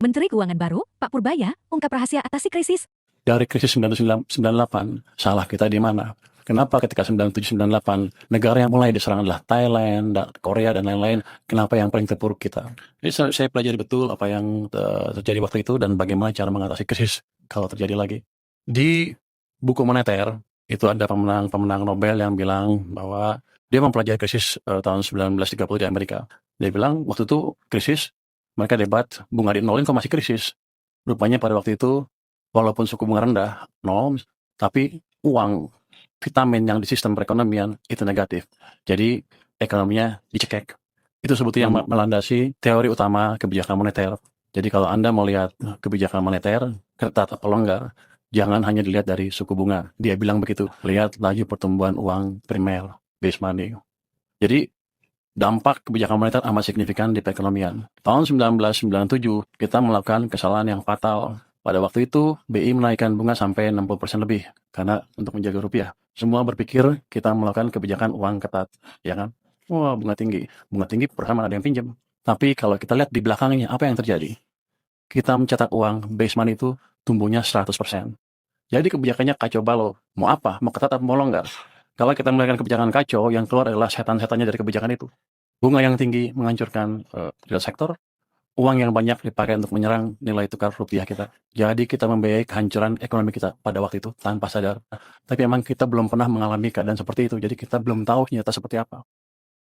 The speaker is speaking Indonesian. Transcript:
Menteri Keuangan baru, Pak Purbaya, ungkap rahasia atasi krisis. Dari krisis 1998, salah kita di mana? Kenapa ketika 97-98 negara yang mulai diserang adalah Thailand, Korea, dan lain-lain, kenapa yang paling terpuruk kita? Jadi saya pelajari betul apa yang terjadi waktu itu dan bagaimana cara mengatasi krisis kalau terjadi lagi. Di buku moneter, itu ada pemenang Nobel yang bilang bahwa dia mempelajari krisis tahun 1930 di Amerika. Dia bilang waktu itu krisis, mereka debat bunga di nolin kok masih krisis. Rupanya pada waktu itu walaupun suku bunga rendah, nol, tapi uang, vitamin yang di sistem perekonomian itu negatif. Jadi ekonominya dicekek. Itu sebetulnya yang melandasi teori utama kebijakan moneter. Jadi kalau Anda mau lihat kebijakan moneter, ketat atau longgar, jangan hanya dilihat dari suku bunga. Dia bilang begitu, lihat laju pertumbuhan uang primer, base money. Jadi dampak kebijakan moneter amat signifikan di perekonomian. Tahun 1997, kita melakukan kesalahan yang fatal. Pada waktu itu, BI menaikkan bunga sampai 60% lebih, karena untuk menjaga rupiah. Semua berpikir kita melakukan kebijakan uang ketat, ya kan? Wah, bunga tinggi pertama ada yang pinjam. Tapi kalau kita lihat di belakangnya, apa yang terjadi? Kita mencetak uang, base money itu tumbuhnya 100%. Jadi kebijakannya kacau balau. Mau apa? Mau ketat atau mau longgar? Kalau kita melakukan kebijakan kacau, yang keluar adalah setan-setannya dari kebijakan itu. Bunga yang tinggi menghancurkan real sektor, uang yang banyak dipakai untuk menyerang nilai tukar rupiah kita. Jadi kita membiayai kehancuran ekonomi kita pada waktu itu tanpa sadar. Tapi emang kita belum pernah mengalami keadaan seperti itu, jadi kita belum tahu nyata seperti apa.